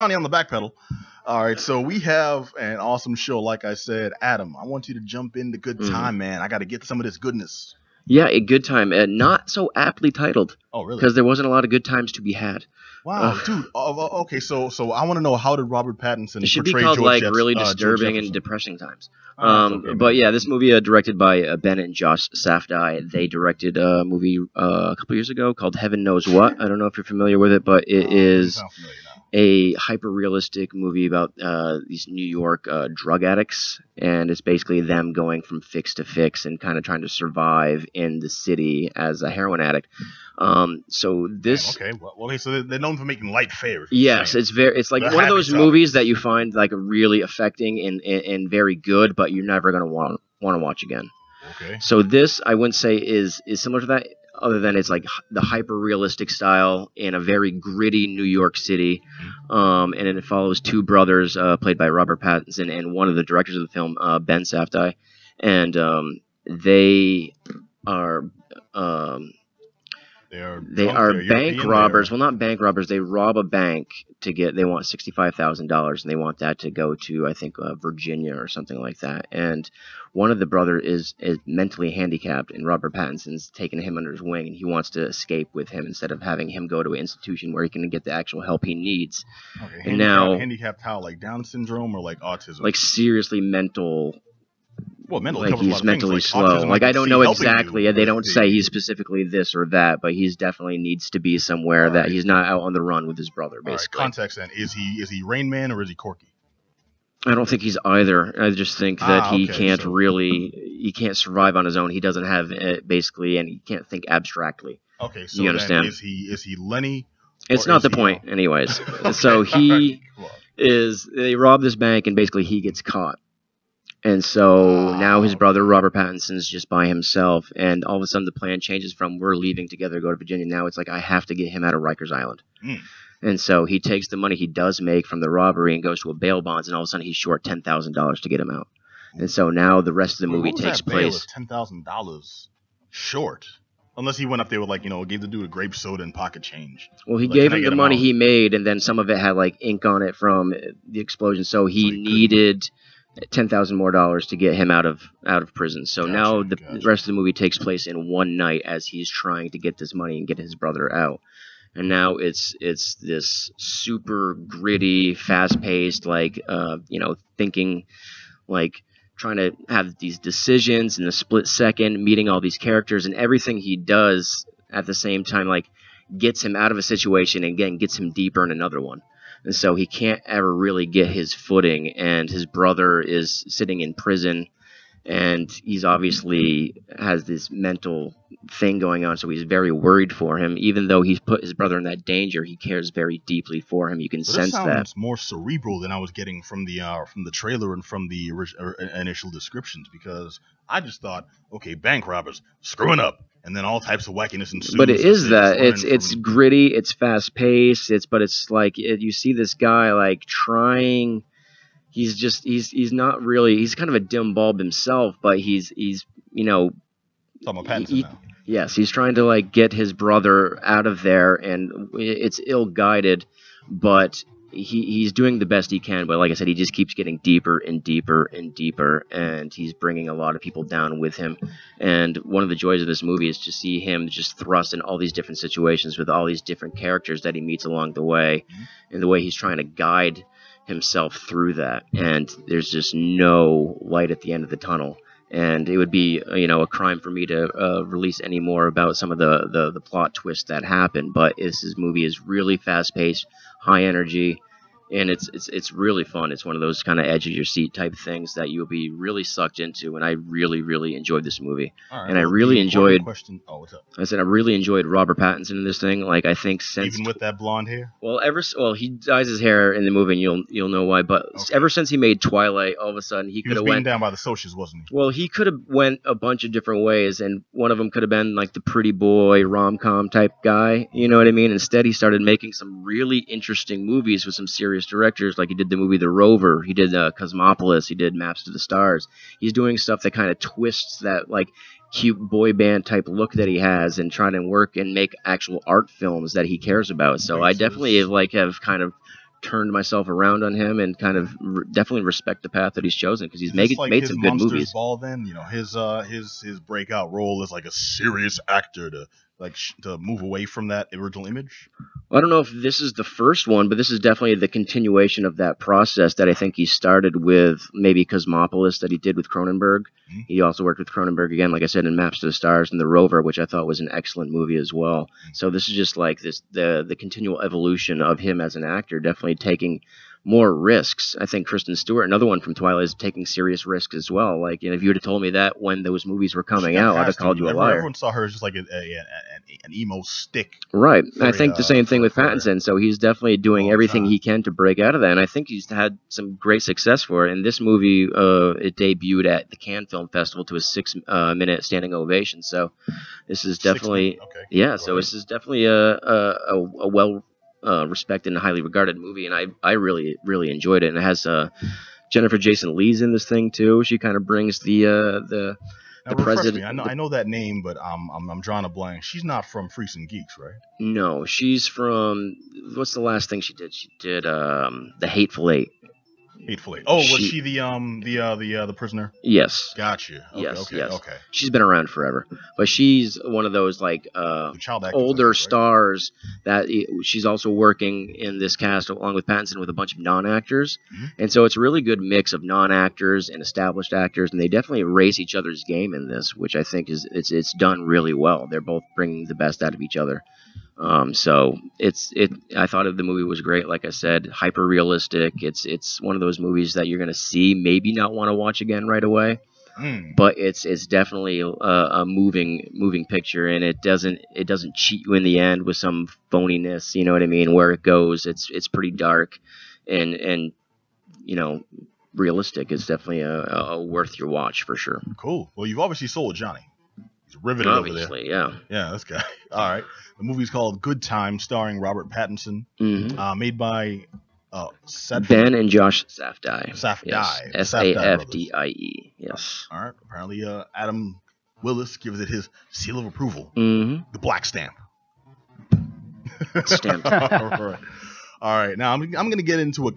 Johnny on the back pedal. All right, so we have an awesome show. Like I said, Adam, I want you to jump into good Mhm. time, man. I got to get some of this goodness. Yeah, a good time. Not so aptly titled, Oh, really? because there wasn't a lot of good times to be had. Wow, dude. Okay, so I want to know, how did Robert Pattinson It should be portray called George, really George disturbing and Jefferson? depressing times. That's okay, But man. yeah, this movie directed by Bennett and Josh Safdie. They directed a movie a couple years ago called Heaven Knows What. I don't know if you're familiar with it, but it is Sound familiar now. a hyper-realistic movie about these New York drug addicts, and it's basically them going from fix to fix and kind of trying to survive in the city as a heroin addict. So this, Okay, okay, so they're known for making light fare. yes, it's like They're one of happy those topics. movies that you find like really affecting and very good, but you're never gonna want to watch again. Okay. So this, I wouldn't say is similar to that, other than it's like the hyper realistic style in a very gritty New York City, and then it follows two brothers played by Robert Pattinson and one of the directors of the film, Ben Safdie, and they are. They are bank robbers. Well, not bank robbers. They rob a bank to get. They want $65,000, and they want that to go to, I think, Virginia or something like that. And one of the brother is mentally handicapped, and Robert Pattinson's taking him under his wing, and he wants to escape with him instead of having him go to an institution where he can get the actual help he needs. Okay. And now, handicapped how, like Down syndrome or like autism? like seriously mental. Well, mental Like covers a lot he's of mentally things, like slow. autism, Like I don't see know helping exactly. you They with don't the- say he's specifically this or that, but he's definitely needs to be somewhere that Alright. he's not out on the run with his brother. All right, Basically, context then. Is he Rain Man or is he Corky? I don't think he's either. I just think that he okay, can't so- he can't survive on his own. He doesn't have it, basically, and he can't think abstractly. Okay, so You then understand? is he Lenny? It's Or not is the he, point, anyways. Okay, So he alright, come on. they rob this bank, and basically he gets caught. And so now his brother Robert Pattinson's just by himself, and all of a sudden the plan changes from we're leaving together to go to Virginia. Now it's like I have to get him out of Rikers Island. Mm. And so he takes the money he does make from the robbery and goes to a bail bonds, and all of a sudden he's short $10,000 to get him out. And so now the rest of the movie takes place. $10,000 short, unless he went up there with gave the dude a grape soda and pocket change. Well, he Like, gave can I him get the him money out? he made, and then some of it had like ink on it from the explosion. So he he couldn't- needed $10,000 more to get him out of prison. So Gotcha, now the gotcha. rest of the movie takes place in one night as he's trying to get this money and get his brother out. And now it's this super gritty, fast paced, like thinking, like trying to have these decisions in a split second, meeting all these characters, and everything he does at the same time, like gets him out of a situation and again gets him deeper in another one. And so he can't ever really get his footing, and his brother is sitting in prison, and he's obviously has this mental thing going on, so he's very worried for him. Even though he's put his brother in that danger, he cares very deeply for him. You can But sense this that. sounds more cerebral than I was getting from the trailer and from the initial descriptions, because I just thought, okay, bank robbers screwing up, and then all types of wackiness ensues. But it is as they that just run it's from- gritty, it's fast paced, but it's like you see this guy like trying. He's not really. He's kind of a dim bulb himself, but he's Talking about Pattinson now. yes, he's trying to like get his brother out of there, and it's ill guided, but he's doing the best he can. But like I said, he just keeps getting deeper and deeper and deeper, and he's bringing a lot of people down with him. And one of the joys of this movie is to see him just thrust in all these different situations with all these different characters that he meets along the way, and the way he's trying to guide himself through that. And there's just no light at the end of the tunnel. And it would be, a crime for me to release any more about some of the plot twists that happen. But this movie is really fast paced, high energy, and it's really fun. It's one of those kind of edge of your seat type things that you'll be really sucked into. And I really, really enjoyed this movie. All right, And I well, really the important enjoyed. Question. Oh, what's up? I said I really enjoyed Robert Pattinson in this thing. Like I think since Even with that blonde hair. well, he dyes his hair in the movie, and you'll know why. But Okay. ever since he made Twilight, all of a sudden he He could was have beaten went. down by the socials, wasn't he? Well, he could have went a bunch of different ways, and one of them could have been like the pretty boy rom-com type guy. You know what I mean? Instead, he started making some really interesting movies with some serious directors. Like he did the movie The Rover, he did Cosmopolis, he did Maps to the Stars. He's doing stuff that kind of twists that like cute boy band type look that he has, and trying to work and make actual art films that he cares about. So Okay, I so definitely this- have kind of turned myself around on him and kind of definitely respect the path that he's chosen because he's made his some good Monsters movies. Ball, then his breakout role as like a serious actor to to move away from that original image. I don't know if this is the first one, but this is definitely the continuation of that process that I think he started with maybe Cosmopolis that he did with Cronenberg. Mm-hmm. He also worked with Cronenberg again, like I said, in Maps to the Stars and The Rover, which I thought was an excellent movie as well. Mm-hmm. So this is just like the continual evolution of him as an actor, definitely taking more risks. I think Kristen Stewart, another one from Twilight, is taking serious risks as well. Like, if you would have told me that when those movies were coming out, I'd have called you a liar. Everyone saw her as just like an emo stick. Right. I think the same thing with Pattinson. So he's definitely doing everything he can to break out of that. And I think he's had some great success for it. And this movie, it debuted at the Cannes Film Festival to a 6-minute standing ovation. So this is definitely, so this is definitely a well respected and highly regarded movie, and I really enjoyed it. And it has Jennifer Jason Leigh's in this thing too. She kind of brings the president. I know that name, but I'm drawing a blank. She's not from Freaks and Geeks, right? No, she's from, what's the last thing she did? She did The Hateful Eight. Hateful Eight. Oh, was she the prisoner? Yes. Gotcha. Okay, okay. She's been around forever, but she's one of those like older stars that she's also working in this cast along with Pattinson with a bunch of non-actors, and so it's a really good mix of non-actors and established actors, and they definitely raise each other's game in this, which I think is it's done really well. They're both bringing the best out of each other. So I thought the movie was great. Like I said, hyper realistic. It's one of those movies that you're gonna see, maybe not want to watch again right away, but it's definitely a moving picture, and it doesn't cheat you in the end with some phoniness. You know what I mean? Where it goes, it's pretty dark, and realistic. It's definitely a worth your watch for sure. Cool. Well, you've obviously sold Johnny. He's riveted obviously, over there. Yeah, this guy. All right. The movie's called Good Time, starring Robert Pattinson. Made by Ben and Josh Safdie. Safdie. Yes. Safdie. Yes. All right. Apparently, Adam Willis gives it his seal of approval. The black stamp. Stamped. All right. Now, I'm going to get into a